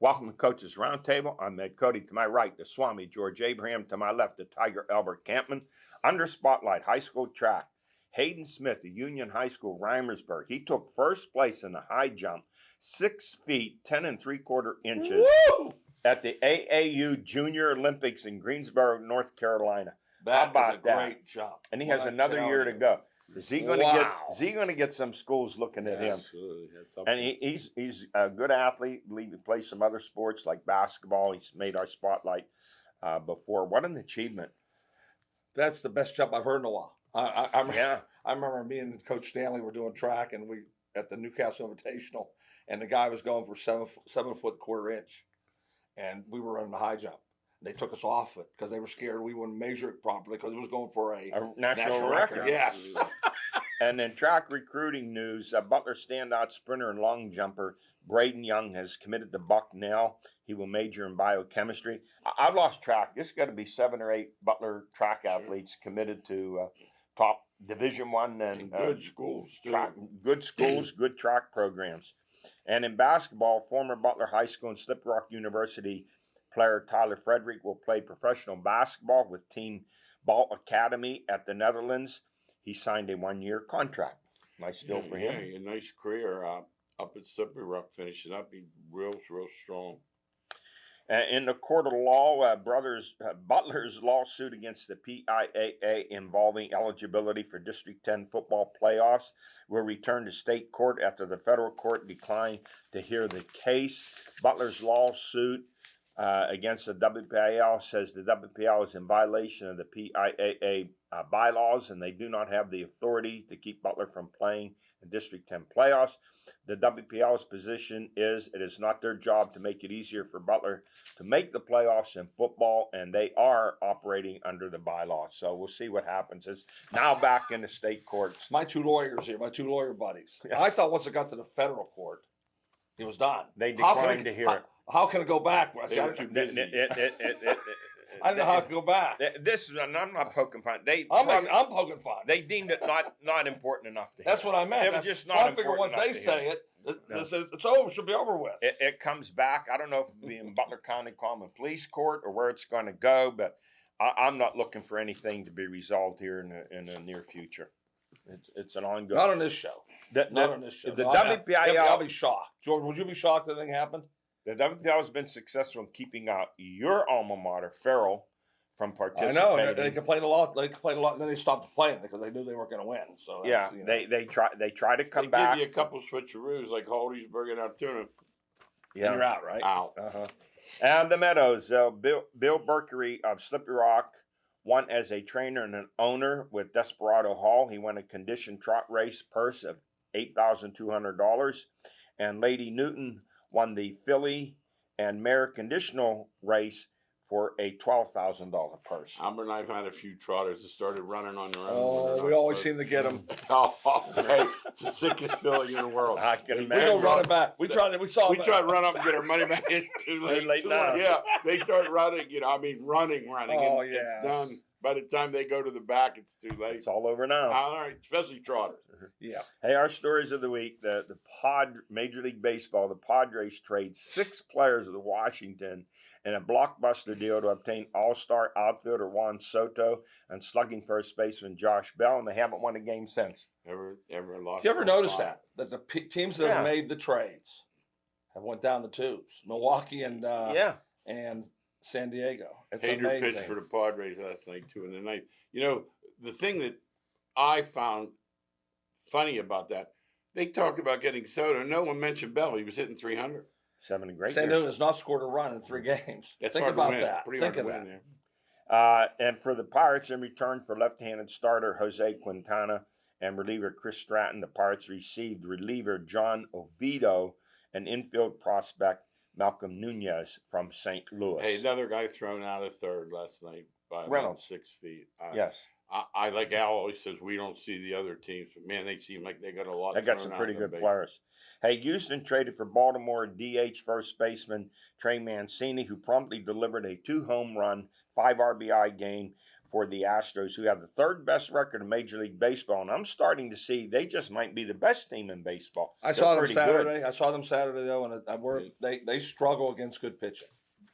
Welcome to Coach's Roundtable. I'm Ed Codi. To my right, the Swami, George Abraham. To my left, the Tiger, Albert Campman. Under spotlight, high school track. Hayden Smith of Union High School, Reimersburg. He took first place in the high jump, 6 feet, 10 3/4 inches at the AAU Junior Olympics in Greensboro, North Carolina. That is a great jump. And he has another year to go. Is he going to get some schools looking at him? And he's a good athlete. I believe he plays some other sports like basketball. He's made our spotlight before. What an achievement! That's the best jump I've heard in a while. I remember me and Coach Stanley were doing track, and we at the Newcastle Invitational, and the guy was going for 7 foot 1/4 inch, and we were running the high jump. They took us off it because they were scared we wouldn't measure it properly because it was going for a national record. Yes. And in track recruiting news, Butler standout sprinter and long jumper Braden Young has committed to Bucknell. He will major in biochemistry. I've lost track. This has got to be 7 or 8 Butler track athletes committed to top Division I and good schools. Good track programs. And in basketball, former Butler High School and Slippery Rock University player Tyler Frederick will play professional basketball with Team Ball Academy at the Netherlands. He signed a 1-year contract. Nice deal for him. Yeah, a nice career up at Slippery Rock, finishing up. He's real strong. In the court of law, Butler's lawsuit against the PIAA involving eligibility for District 10 football playoffs will return to state court after the federal court declined to hear the case. Butler's lawsuit against the WPIAL says the WPIAL is in violation of the PIAA bylaws, and they do not have the authority to keep Butler from playing in District 10 playoffs. The WPIAL's position is it is not their job to make it easier for Butler to make the playoffs in football, and they are operating under the bylaws. So we'll see what happens. It's now back in the state courts. My 2 lawyers here, my 2 lawyer buddies. Yeah. I thought once it got to the federal court, it was done. They declined to hear it. How can it go back? I don't know how it can go back. I'm not poking fun. I'm poking fun. They deemed it not important enough to hear. That's what I meant. It was just not important enough. Once they say it, it should be over with. It comes back. I don't know if it'll be in Butler County Common Police Court or where it's going to go, but I'm not looking for anything to be resolved here in the near future. It's an ongoing. Not on this show. Not on this show. The WPIAL. I'll be shocked. George, would you be shocked if anything happened? The WPIAL has been successful in keeping out your alma mater, Farrell, from participating. I know they complained a lot. They complained a lot, and then they stopped playing because they knew they weren't going to win. So they try to come back. They give you a couple switcheroos like Holdy's bringing out tuna. Yeah, and you're out, right? Out. And the Meadows, Bill Berkery of Slippery Rock won as a trainer and an owner with Desperado Hall. He won a conditioned trot race purse of $8,200, and Lady Newton won the filly and mare conditional race for a $12,000 purse. Albert and I've had a few trotters that started running on their own. Oh, we always seem to get them. Hey, it's the sickest filly in the world. I can imagine. We go running back. We tried to run up and get our money back. It's too late now. Yeah, they start running. Running. Oh, and it's done. By the time they go to the back, it's too late. It's all over now. All right, especially trotters. Yeah. Hey, our stories of the week: the Major League Baseball, the Padres trade 6 players of Washington in a blockbuster deal to obtain All-Star outfielder Juan Soto and slugging first baseman Josh Bell, and they haven't won a game since. Ever lost? You ever notice that the teams that have made the trades have went down the tubes? Milwaukee and San Diego. It's Hader amazing. pitched for the Padres last night, too, in the ninth. The thing that I found funny about that, they talked about getting Soto. No one mentioned Bell. He was hitting 300. Having a great San Diego has not scored a run in 3 games. Think about that. Think of that. And for the Pirates, in return for left-handed starter Jose Quintana and reliever Chris Stratton, the Pirates received reliever John Oviedo, an infield prospect Malcolm Nunez from St. Louis. Hey, another guy thrown out of third last night by about 6 feet. Yes. I like Al always says we don't see the other teams, but man, they seem like they got a lot. They got some pretty good players. Hey, Houston traded for Baltimore DH first baseman Trey Mancini, who promptly delivered a 2-home run, 5 RBI game for the Astros, who have the third best record in Major League Baseball. And I'm starting to see they just might be the best team in baseball. I saw them Saturday. I saw them Saturday though, and they struggle against good pitching.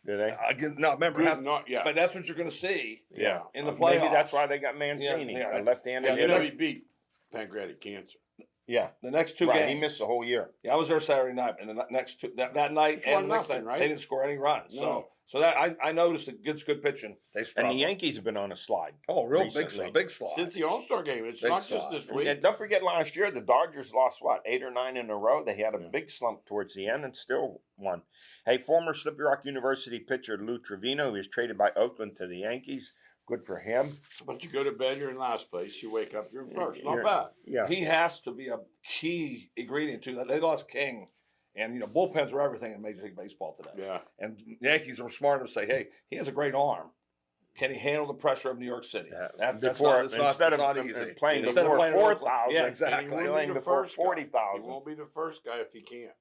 Do they? No, remember, yeah. but that's what you're going to see. Yeah. In the playoffs. Maybe that's why they got Mancini, a left-handed You know, hitter. he beat pancreatic cancer. Yeah, the next two right. games. He missed the whole year. Yeah, I was there Saturday night, and the next two that night and the next night, right? they didn't score any runs. No. So that I noticed it gets good pitching. They struggle. And the Yankees have been on a slide. Oh, real recently. big slide. Since the All-Star game, it's Big not slide. just this week. And don't forget last year, the Dodgers lost, 8 or 9 in a row? They had a big slump towards the end and still won. Hey, former Slippery Rock University pitcher Lou Trevino, who was traded by Oakland to the Yankees. Good for him. But you go to bed, you're in last place. You wake up, you're in first. Not bad. Yeah. He has to be a key ingredient to that. They lost King. And, bullpens are everything in Major League Baseball today. Yeah. And the Yankees were smart enough to say, hey, he has a great arm. Can he handle the pressure of New York City? Yeah. That's instead not of easy. playing Instead of before playing 4,000, yeah, exactly. He playing before 40,000. He won't be the first guy if he can't.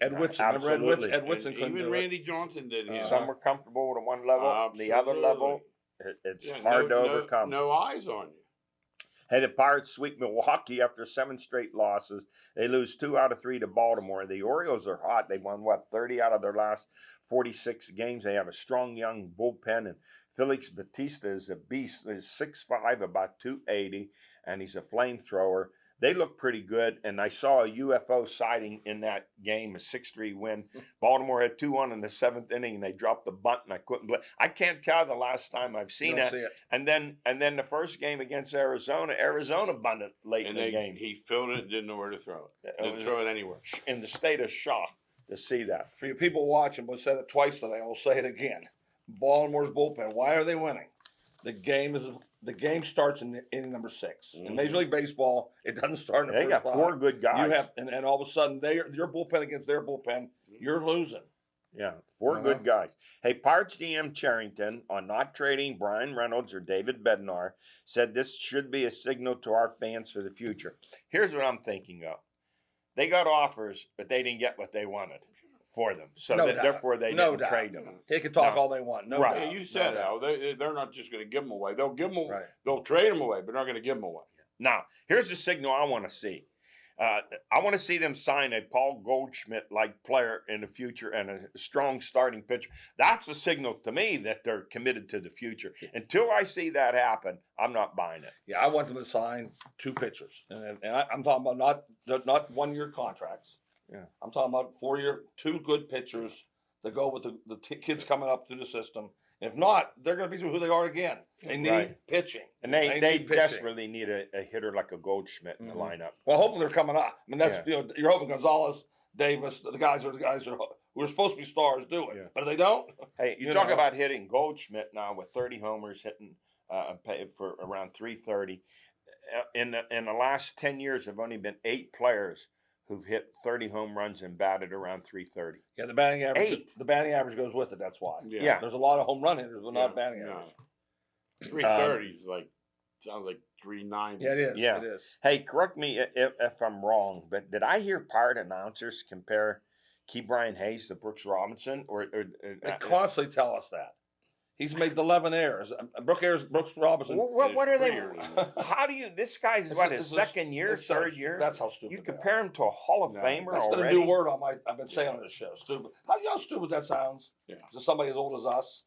Ed Whitson. Absolutely. Ed Whitson couldn't Even do Randy Johnson did his. Some were comfortable with one level. The other level, it's hard to overcome. No eyes on you. Hey, the Pirates sweep Milwaukee after 7 straight losses. They lose 2 out of 3 to Baltimore. The Orioles are hot. They won, 30 out of their last 46 games. They have a strong young bullpen, and Felix Bautista is a beast. He's 6'5", about 280, and he's a flamethrower. They look pretty good, and I saw a UFO sighting in that game, a 6-3 win. Baltimore had 2-1 in the 7th inning, and they dropped the bunt, and I couldn't believe. I can't tell the last time I've seen it. And then the first game against Arizona bunted late in the game. He filled it and didn't know where to throw it. Didn't throw it anywhere. In the state of shock to see that. For you people watching, we'll said it twice today, and we'll say it again. Baltimore's bullpen. Why are they winning? The game starts in inning number 6. In Major League Baseball, it doesn't start in the They got 4 good guys. And all of a sudden, your bullpen against their bullpen, you're losing. Yeah, 4 good guys. Hey, Pirates GM Charrington, on not trading Brian Reynolds or David Bednar, said this should be a signal to our fans for the future. Here's what I'm thinking of. They got offers, but they didn't get what they wanted for them. So therefore, they didn't trade them. They can talk all they want. Right. Yeah, you said, Al, they're not just going to give them away. They'll give them away. Right. They'll trade them away, but they're not going to give them away. Now, here's the signal I want to see. I want to see them sign a Paul Goldschmidt-like player in the future and a strong starting pitcher. That's a signal to me that they're committed to the future. Until I see that happen, I'm not buying it. Yeah, I want them to sign 2 pitchers. And I'm talking about not 1-year contracts. Yeah, I'm talking about 4-year, 2 good pitchers that go with the kids coming up through the system. If not, they're going to be who they are again. They need pitching, and they desperately need a hitter like a Goldschmidt in the lineup. Well, hopefully they're coming up. I mean, that's you're hoping Gonzalez, Davis, the guys who are supposed to be stars do it, but if they don't. Hey, you talk about hitting Goldschmidt now with 30 homers, hitting for around 330. In the last 10 years, there have only been 8 players who've hit 30 home runs and batted around 330. Yeah, the batting average. 8. The batting average goes with it. That's why. Yeah. There's a lot of home run hitters, but not batting average. 330 is sounds like 390. Yeah, it is. Yeah. It is. Hey, correct me if I'm wrong, but did I hear Pirate announcers compare Key Brian Hayes to Brooks Robinson? They constantly tell us that. He's made 11 errors. Brooks Robinson. What are they? How do you? This guy's his second year, third year. That's how stupid. You compare him to a Hall of Famer That's already. been a new word I've been saying on this show. Stupid. How stupid that sounds? Yeah. To somebody as old as us.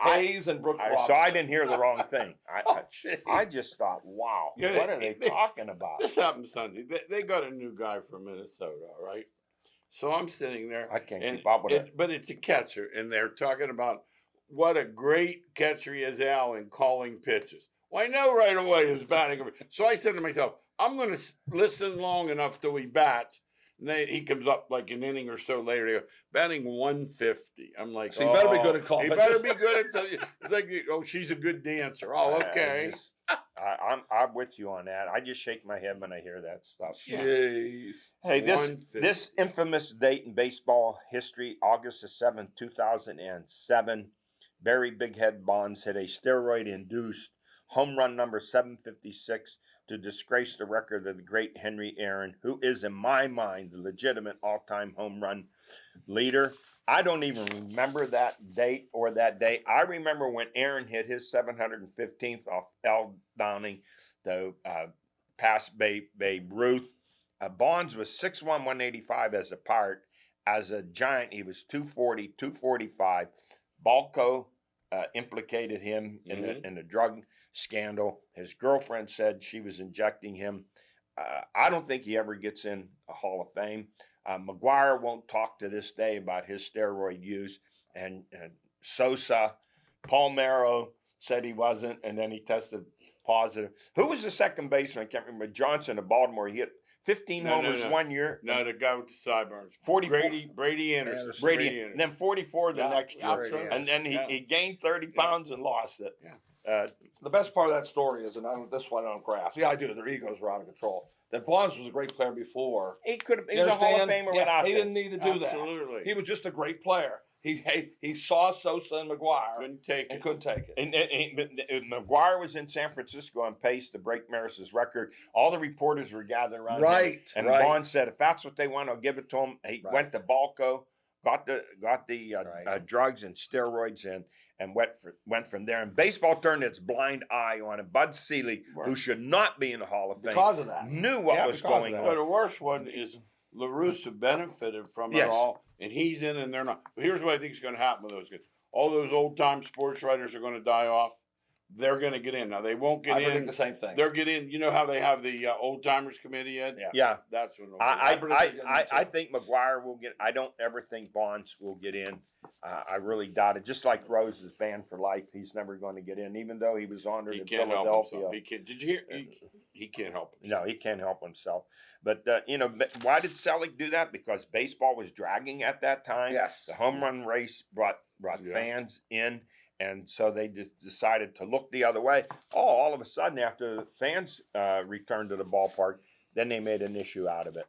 Hayes and Brooks Robinson. So I didn't hear the wrong thing. I just thought, wow, what are they talking about? This happened Sunday. They got a new guy from Minnesota, right? So I'm sitting there. I can't keep up with it. But it's a catcher, and they're talking about what a great catcher he is, Al, in calling pitches. Well, I know right away his batting. So I said to myself, I'm going to listen long enough till he bats. And then he comes up like an inning or so later, they go, batting 150. I'm like, so you better be good at calling pitches. pitches. You better be good at it's like, oh, she's a good dancer. Oh, okay. I'm with you on that. I just shake my head when I hear that stuff. Jeez. Hey, this infamous date in baseball history, August the 7th, 2007, Barry Big Head Bonds hit a steroid-induced home run number 756 to disgrace the record of the great Henry Aaron, who is, in my mind, the legitimate all-time home run leader. I don't even remember that date or that day. I remember when Aaron hit his 715th off L. Downing to pass Babe Ruth. Bonds was 6'1", 185 as a Pirate. As a Giant, he was 240, 245. Balco implicated him in the drug scandal. His girlfriend said she was injecting him. I don't think he ever gets in a Hall of Fame. McGuire won't talk to this day about his steroid use. And Sosa, Palmeiro said he wasn't, and then he tested positive. Who was the second baseman? I can't remember. Johnson of Baltimore. He hit 15 homers 1 year. No, the guy with the sideburns. 44. Brady Anderson. Brady, Anderson. and then 44 the next year. Absolutely. And then he gained 30 pounds and lost it. Yeah. The best part of that story is, and I don't, this one I don't grasp. Yeah, I do. Their egos were out of control. That Bonds was a great player before. He could have. He You was a Hall of understand? Famer Yeah, without he this. didn't need to do that. Absolutely. He was just a great player. He saw Sosa and McGuire Couldn't take and it. couldn't take it. And McGuire was in San Francisco on pace to break Maris's record. All the reporters were gathered around him. Right. And right. Bond said, if that's what they want, I'll give it to him. He Right. went to Balco, got the Right. drugs and steroids and went from there. And baseball turned its blind eye on him. Bud Selig, who should not be in the Hall of Fame, Because of that. knew what Yeah, was because of going that. But on. the worst one is LaRussa benefited from it Yes. all, and he's in and they're not. But here's what I think is going to happen with those guys. All those old-time sports writers are going to die off. They're going to get in. Now, they won't get I in. predict the same thing. They'll get in. You know how they have the old-timers committee, Ed? Yeah. Yeah. That's what I think McGuire will get. I don't ever think Bonds will get in. I really doubt it. Just like Rose is banned for life, he's never going to get in, even though he was honored he in can't help Philadelphia. himself. He can't. Did you hear? He can't help himself. No, he can't help himself. But why did Selig do that? Because baseball was dragging at that time. Yes. The home run race brought Yeah. fans in, and so they just decided to look the other way. All of a sudden, after the fans returned to the ballpark, then they made an issue out of it.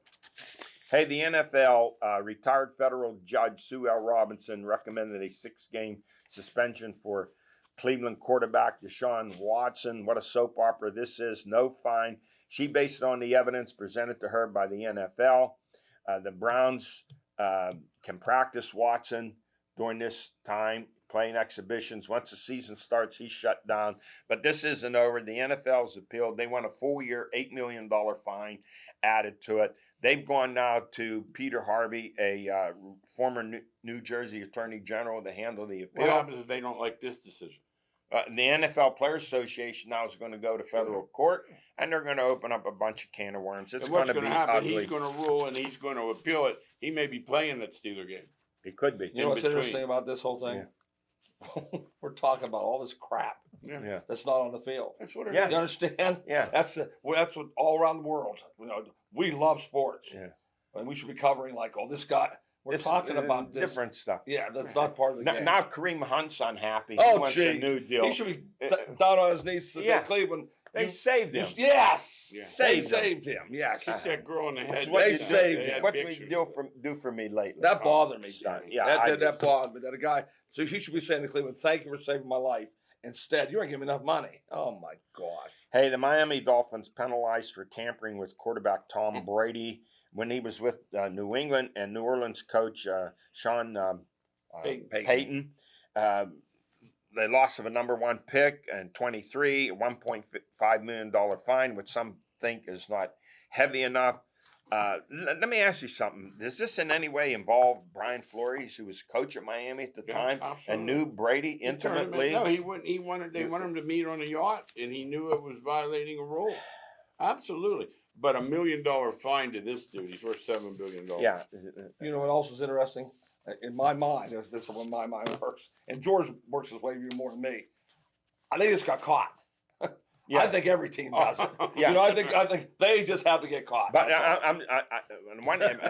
Hey, the NFL retired federal judge Sue L. Robinson recommended a 6-game suspension for Cleveland quarterback Deshaun Watson. What a soap opera this is. No fine. She based it on the evidence presented to her by the NFL. The Browns can practice Watson during this time, playing exhibitions. Once the season starts, he's shut down. But this isn't over. The NFL's appealed. They want a full year, $8 million fine added to it. They've gone now to Peter Harvey, a former New Jersey Attorney General, to handle the appeal. What happens if they don't like this decision? The NFL Players Association now is going to go to federal court, and they're going to open up a bunch of can of worms. It's And going what's to going be to happen? ugly. He's going to rule and he's going to appeal it. He may be playing that Steeler game. It could be. You know what's between. interesting about this whole thing? We're talking about all this crap Yeah. that's not on the field. That's what it Yeah. is. You understand? Yeah. That's what all around the world. We love sports. Yeah. And we should be covering this guy. We're It's, talking about this. different stuff. Yeah, that's not part of the game. Now Kareem Hunt's unhappy. He Oh, wants a jeez. new deal. He should be down on his knees to Yeah. Cleveland. They saved him. Yes. Yeah. They Saved him. saved him. Yes. Kick that girl in the head. What They you saved do, him. had what we pictures. do for me lately. That bothered me, Johnny. Yeah, I that did. bothered me. That a guy. So he should be saying to Cleveland, "Thank you for saving my life." Instead, you ain't giving me enough money. Oh my gosh. Hey, the Miami Dolphins penalized for tampering with quarterback Tom Brady when he was with New England and New Orleans coach Sean Payton. They lost of a number 1 pick and 23, $1.5 million fine, which some think is not heavy enough. Let me ask you something. Does this in any way involve Brian Flores, who was coach at Miami at the Yeah, time absolutely. and knew Brady He turned him in. intimately? No, he wouldn't. They wanted him to meet on a yacht, and he knew it was violating a rule. Absolutely. But $1 million fine to this dude. He's worth $7 billion. Yeah. You know what else is interesting? In my mind, this is when my mind works, and George works his way even more than me. I think he just got caught. Yeah. I think every team does it. Yeah. You know, I think they just have to get caught. But That's all. on one hand,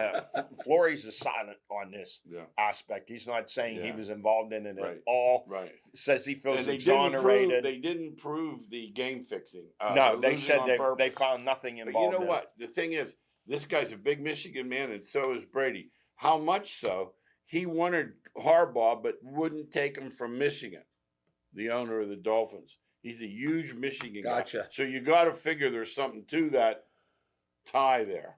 Flores is silent on this Yeah. aspect. He's not saying he Yeah. was involved in it Right. at all. Right. Says he feels And they exonerated. didn't prove the game fixing. No, they losing said on they purpose. found nothing But involved. you know in what? The thing is, this guy's a big Michigan man, and so is Brady. How much so? He wanted Harbaugh, but wouldn't take him from Michigan, the owner of the Dolphins. He's a huge Michigan Gotcha. guy. So you got to figure there's something to that tie there.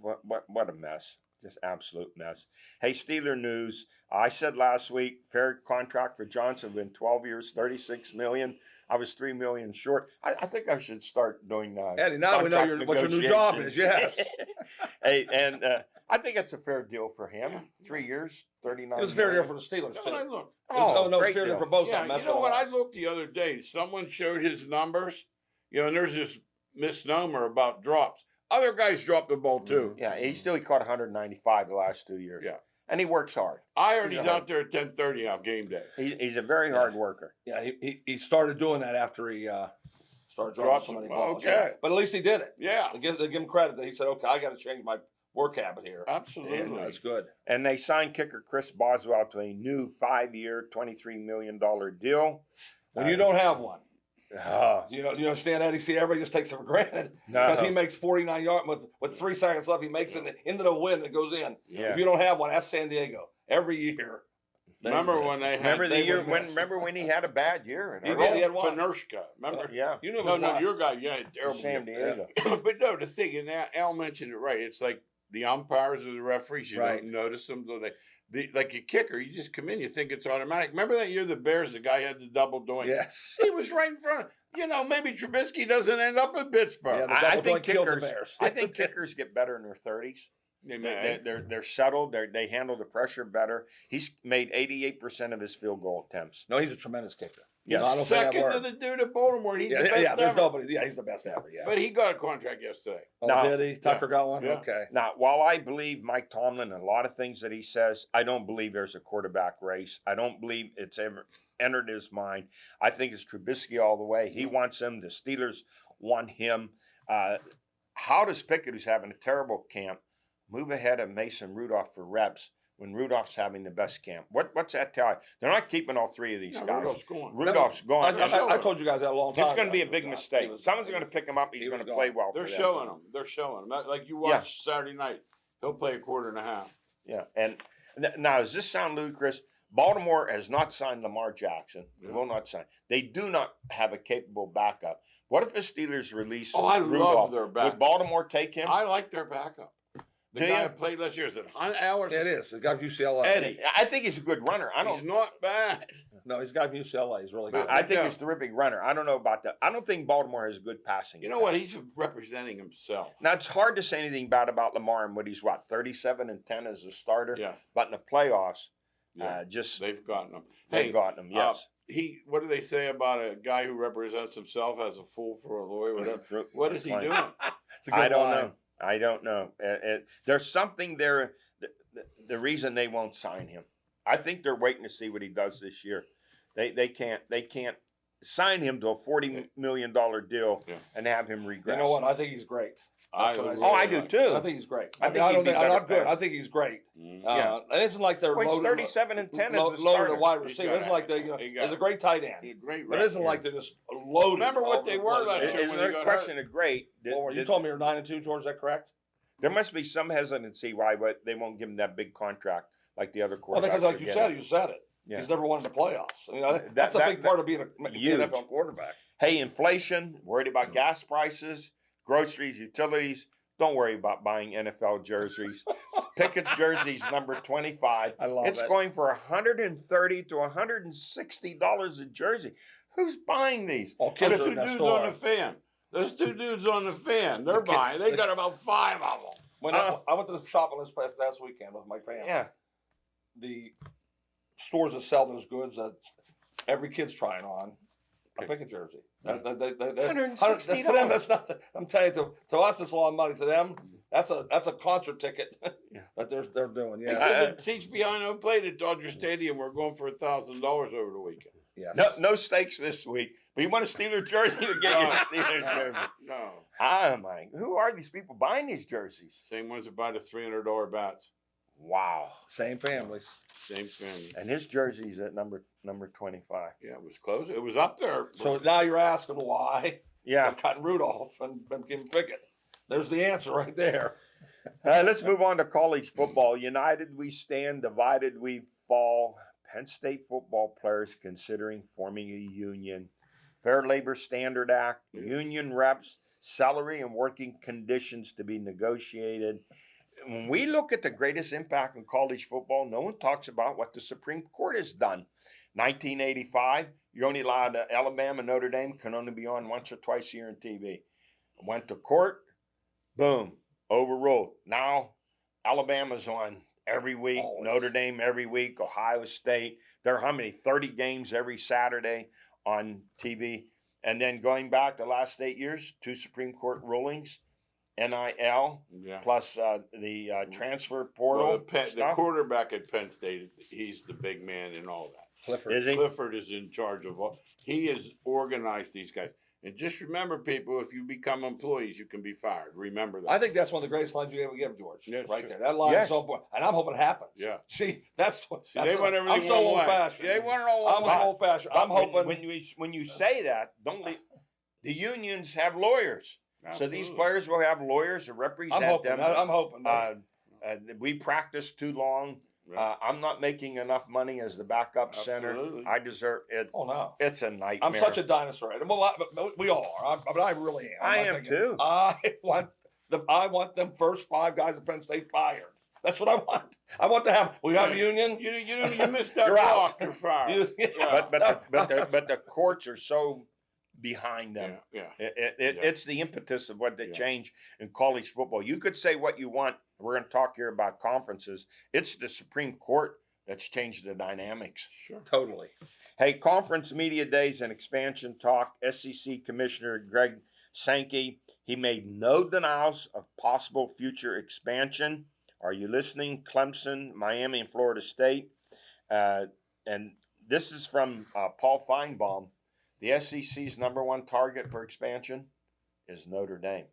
What a mess. Just absolute mess. Hey, Steeler news. I said last week, fair contract for Johnson been 12 years, $36 million. I was $3 million short. I think I should start doing Eddie, now we know what your new job is. Yes. Hey, and I think it's a fair deal for him. 3 years, 39. It was a fair deal for the Steelers, No, too. I looked. No, it's great fair deal deal. for both Yeah, of them. you know what? I looked the other day. Someone showed his numbers, and there's this misnomer about drops. Other guys dropped the ball too. Yeah, he caught 195 the last 2 years. Yeah. And he works hard. I heard he's out there at 10:30 on game day. He's a very hard worker. Yeah, he started doing that after he started dropping Dropped so many some- balls. okay. Yeah. But at least he did it. Yeah, They give him credit that he said, okay, I got to change my work habit here. absolutely. And that's good. And they signed kicker Chris Boswell to a new 5-year, $23 million deal. When you don't have one, Uh, you understand that? See, everybody just takes it for granted No. because he makes 49 yards with 3 seconds left. He makes it into the wind. It goes in. Yeah. If you don't have one, that's San Diego every year. Remember when they had? remember when he had a bad year? He did. He had one. Benershka. Remember? Yeah. You knew it No, was one. your guy. Yeah, terrible. San Diego. But no, the thing, and Al mentioned it right. It's like the umpires or the referees. You Right. don't notice them. So like a kicker, you just come in, you think it's automatic. Remember that year the Bears, the guy had the double doink. Yes. He was right in front. Maybe Trubisky doesn't end up in Pittsburgh. Yeah, I double think doink killed the kickers. Bears. I think kickers get better in their 30s. They may. They're settled. They handle the pressure better. He's made 88% of his field goal attempts. No, he's a tremendous kicker. Yeah. No, I don't say that Second to word. the dude at Baltimore. He's the Yeah, best there's ever. nobody. Yeah, he's the best ever. Yeah. But he got a contract yesterday. Oh, No. did he? Tucker got one? Yeah. Okay. Now, while I believe Mike Tomlin and a lot of things that he says, I don't believe there's a quarterback race. I don't believe it's ever entered his mind. I think it's Trubisky all the way. He wants him. The Steelers want him. How does Pickett, who's having a terrible camp, move ahead of Mason Rudolph for reps when Rudolph's having the best camp? What's that tell you? They're not keeping all three of these No, guys. Rudolph's going. Rudolph's going. I told you guys that a long time It's going to be a ago. big mistake. He was- Someone's going to pick him up. He's he going was to play gone. well. They're for them. showing him. They're showing him. Like you watch Saturday night. He'll play a quarter and a half. Yeah, and now does this sound ludicrous? Baltimore has not signed Lamar Jackson. They Yeah. will not sign. They do not have a capable backup. What if the Steelers release Oh, I Rudolph? love their backup. Would Baltimore take him? I like their backup. The Do guy you? that played last year is it hours. It is. He's got UCLA. Eddie. I think he's a good runner. I He's don't. not bad. No, he's got UCLA. He's really good. I think Yeah. he's a terrific runner. I don't know about that. I don't think Baltimore has a good passing. You know attack. what? He's representing himself. Now it's hard to say anything bad about Lamar and what he's 37-10 as a starter. Yeah. But in the playoffs, Yeah. just They've gotten him. they've Hey, gotten him. Yes. what do they say about a guy who represents himself as a fool for a lawyer? Whatever. What is he doing? It's a good I don't line. know. I don't know. There's something there. The reason they won't sign him, I think they're waiting to see what he does this year. They can't sign him to a $40 million deal Yeah. and have him regress. You know what? I think he's great. That's what I say. Oh, I do like- too. I think he's great. I I, think mean, I he'd don't be think I'm better not good. player. I think he's great. Yeah. It isn't like they're Well, he's loaded, 37-10 as a loaded starter. a wide He's receiver. got It's it. like they, He got there's a it. great tight He's end. a great. But it isn't like they're just loaded. Remember what all they over the were place. last Is year when he there a got question of great? You told me you're 9-2, George. Is that correct? There must be some hesitancy why they won't give him that big contract like the other quarterbacks. Well, because like are you getting. said it. Yeah. He's never won in the playoffs. I mean, that's a big part of being a huge. NFL quarterback. Hey, inflation, worried about gas prices, groceries, utilities. Don't worry about buying NFL jerseys. Pickett's jersey's number 25. I love It's it. going for $130 to $160 a jersey. Who's buying these? All The kids are two in that dudes store. on the fan. Those two dudes on the fan. They're The kid- buying. They the- got about 5 of them. When I went to the shopping list last weekend with my family. Yeah. The stores that sell those goods that every kid's trying on a Pickett jersey. $160. That's to them, that's nothing. I'm telling you, to us, it's a lot of money. To them, that's a concert ticket Yeah. that they're doing. They Yeah. said the seats behind home plate at Dodger Stadium were going for $1,000 over the weekend. Yes. No stakes this week. But you want a Steeler jersey? You'll get you a Steeler jersey. No. Oh, my. Who are these people buying these jerseys? Same ones that buy the $300 bats. Wow. Same families. Same family. And his jersey's at number 25. Yeah, it was close. It was up there. So now you're asking why Yeah. they're cutting Rudolph and Kim Pickett. There's the answer right there. Let's move on to college football. United we stand, divided we fall. Penn State football players considering forming a union. Fair Labor Standard Act, Yeah. union reps, salary and working conditions to be negotiated. When we look at the greatest impact on college football, no one talks about what the Supreme Court has done. 1985, you're only allowed Alabama, Notre Dame can only be on once or twice a year on TV. Went to court, boom, overruled. Now Alabama's on every week, Always. Notre Dame every week, Ohio State. There are how many? 30 games every Saturday on TV. And then going back the last 8 years, 2 Supreme Court rulings, NIL, Yeah. plus the transfer portal. Well, the stuff. quarterback at Penn State, he's the big man in all that. Clifford. Is he? Clifford is in charge of all. He has organized these guys. And just remember, people, if you become employees, you can be fired. Remember that. I think that's one of the greatest lines you ever give, George. Yes, right sure. there. That line Yes. is so important. And I'm hoping it happens. Yeah. See, that's what See, they want everything I'm so one way. old fashioned. They want it all one I'm way. old fashioned. But I'm hoping when you say that, don't leave, the unions have lawyers. So these Absolutely. players will have lawyers to represent I'm hoping. them. I'm hoping. We practice too long. Right. I'm not making enough money as the backup center. Absolutely. I deserve it. oh no. It's a nightmare. I'm such a dinosaur. Well, we all are. But I really am. I I'm am thinking, too. I want them first 5 guys at Penn State fired. That's what I want. I want to have. We have a Right. union. You missed that You're out. block. You're fired. Yeah. But the courts are so behind them. Yeah. It's the impetus of what they Yeah. change in college football. You could say what you want. We're going to talk here about conferences. It's the Supreme Court that's changed the dynamics. Sure. Totally. Hey, conference media days and expansion talk. SEC Commissioner Greg Sankey, he made no denials of possible future expansion. Are you listening? Clemson, Miami, and Florida State. And this is from Paul Feinbaum. The SEC's number one target for expansion is Notre Dame.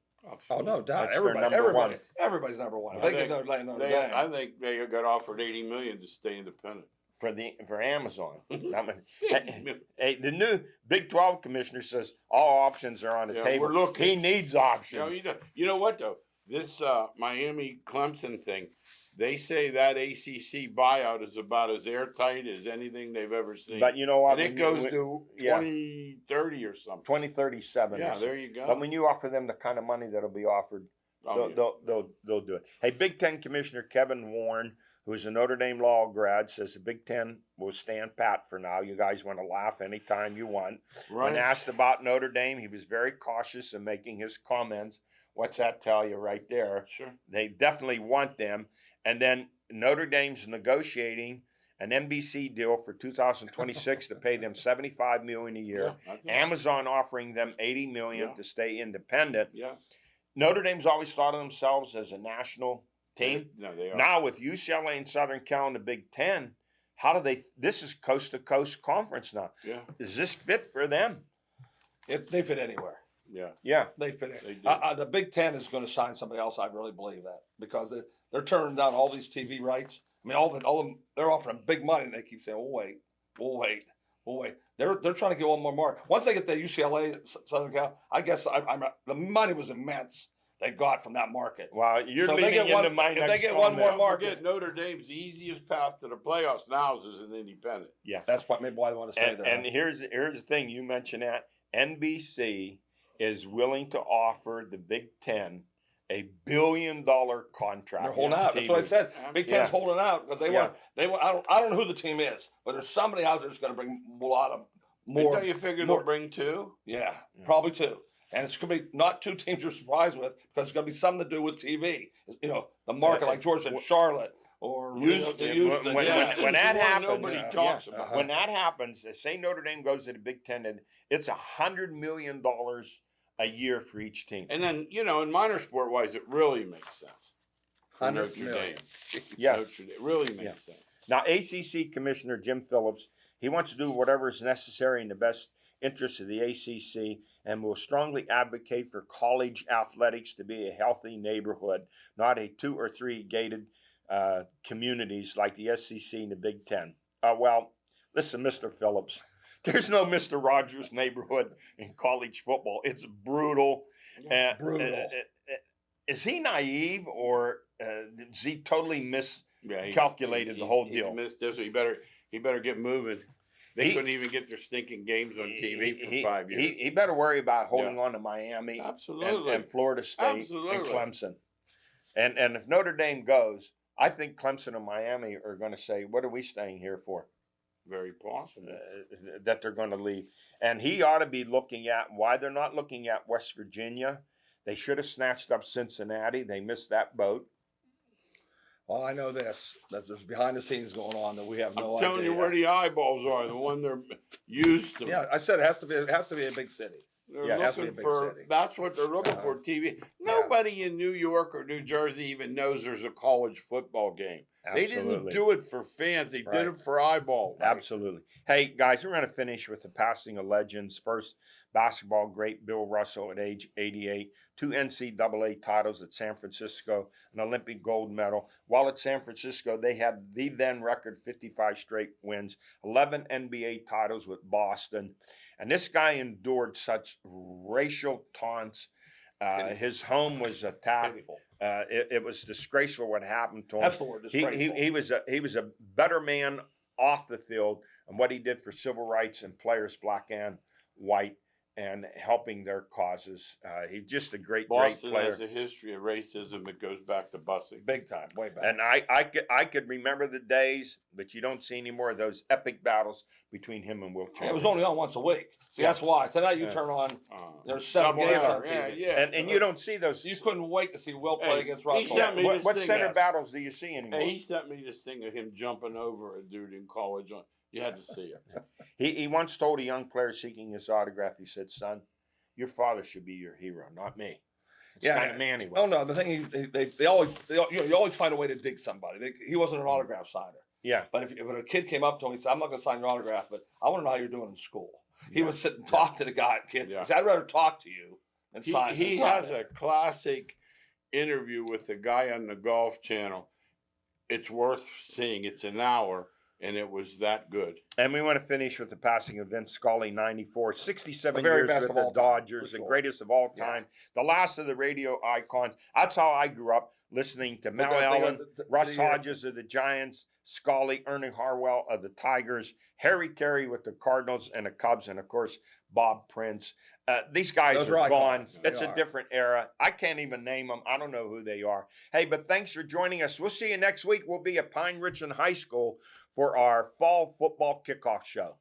Oh no doubt. That's their number Everybody's number one. If I they think get Notre They, Dame. I think they got offered $80 million to stay independent. For Amazon. Hey, the new Big 12 commissioner says all options are on the Yeah, table. we're looking. He needs options. You know what though? This Miami Clemson thing, they say that ACC buyout is about as airtight as anything they've ever seen. But you know what? and it goes to yeah. 2030 or something. 2037. Yeah, there you go. But when you offer them the kind of money that'll be offered, Oh, they'll do it. Hey, Big Ten Commissioner Kevin Warren, who is a Notre Dame law grad, says the Big Ten will stand pat for now. You guys want to laugh anytime you want. right. When asked about Notre Dame, he was very cautious in making his comments. What's that tell you right there? Sure. They definitely want them. And then Notre Dame's negotiating an NBC deal for 2026 to pay them $75 million a year. Yeah, that's it. Amazon offering them $80 million Yeah. to stay independent. Yes. Notre Dame's always thought of themselves as a national team. No, they are. Now with UCLA and Southern Cal in the Big Ten, how do they? This is coast to coast conference now. Yeah. Is this fit for them? If they fit anywhere. Yeah. Yeah. They fit in. They do. The Big Ten is going to sign somebody else. I really believe that because they're turning down all these TV rights. I mean, all of them. They're offering big money, and they keep saying, "We'll wait." They're trying to get one more mark. Once they get the UCLA, Southern Cal, I guess the money was immense they got from that market. Well, you're So if they leading get into my if next they get one more comment. market, Forget Notre Dame's easiest path to the playoffs now is as an independent. that's maybe why they want to stay there. And here's the thing. You mentioned that NBC is willing to offer the Big Ten a $1 billion contract. They're holding on out. That's what I TV. said. Big Ten's Yeah. holding out because they Yeah. want. They want. I don't know who the team is, but there's somebody out there that's going to bring a lot of more. Don't you figure more- they'll bring 2? Yeah, probably 2. And it's going to be not 2 teams you're surprised with because it's going to be something to do with TV. You know, the market, like George said, Charlotte or Houston. Houston. When yeah. Houston's that the one happens, nobody yeah. talks Yeah. about. Uh-huh. When that happens, say Notre Dame goes to the Big Ten, and it's $100 million a year for each team. And then, in minor sport wise, it really makes sense. For 100 Notre million. Dame. Yeah. Notre Dame. It really makes Yeah. sense. Now, ACC Commissioner Jim Phillips, he wants to do whatever is necessary in the best interest of the ACC and will strongly advocate for college athletics to be a healthy neighborhood, not a 2 or 3 gated communities like the SEC and the Big Ten. Well, listen, Mr. Phillips, there's no Mr. Rogers neighborhood in college football. It's brutal. Brutal. Is he naive or is he totally Yeah, calculated the whole he's deal? missed this. He better get moving. They couldn't even get their stinking games on TV for 5 years. He better worry about holding on to Miami Absolutely. and Florida State Absolutely. and Clemson. And if Notre Dame goes, I think Clemson and Miami are going to say, what are we staying here for? Very possible. That they're going to leave. And he ought to be looking at why they're not looking at West Virginia. They should have snatched up Cincinnati. They missed that boat. Well, I know this. That there's behind the scenes going on that we have no idea. I'm telling you where the eyeballs are, the one they're used to. Yeah, I said it has to be a big city. They're it has to be a looking big for city. that's what they're looking for, TV. Nobody in New York or New Jersey even knows there's a college football game. They didn't do it for fans, they did it for eyeballs. Absolutely. Hey guys, we're going to finish with the passing of legends. First, basketball great Bill Russell at age 88, 2 NCAA titles at San Francisco, an Olympic gold medal. While at San Francisco, they had the then record 55 straight wins, 11 NBA titles with Boston. And this guy endured such racial taunts. His home was attacked. It was disgraceful what happened to him. That's the word, disgraceful. He was a better man off the field and what he did for civil rights and players, black and white, and helping their causes. He's just a great player. Boston has a history of racism that goes back to busing. Big time, way back. And I could remember the days, but you don't see any more of those epic battles between him and Will Chamberlain. It was only on once a week. See, that's why. Tonight you turn on, there's 7 games on TV. And you don't see those. You couldn't wait to see Will play against Russell. He sent me What center battles do you see anymore? Hey, he sent me this thing of him jumping over a dude in college. You had to see it. He once told a young player seeking his autograph, he said, son, your father should be your hero, not me. It's kind of man he was. Oh, no, the thing, they always you always find a way to dig somebody. He wasn't an autograph signer. Yeah. But if a kid came up to him, he said, I'm not going to sign your autograph, but I want to know how you're doing in school. He would sit and talk to the kid. Yeah. He said, I'd rather talk to you than sign. He has a classic interview with a guy on the Golf Channel. It's worth seeing. It's an hour. And it was that good. And we want to finish with the passing of Vince Scully, 94, 67 The very years best with of the all time, Dodgers, for the sure. greatest of all time, the last of the radio icons. That's how I grew up, listening to Mel Allen, Russ Hodges of the Giants, Scully, Ernie Harwell of the Tigers, Harry Carey with the Cardinals and the Cubs, and of course, Bob Prince. These guys are gone. It's a different era. I can't even name them. I don't know who they are. Hey, but thanks for joining us. We'll see you next week. We'll be at Pine Richland High School for our fall football kickoff show.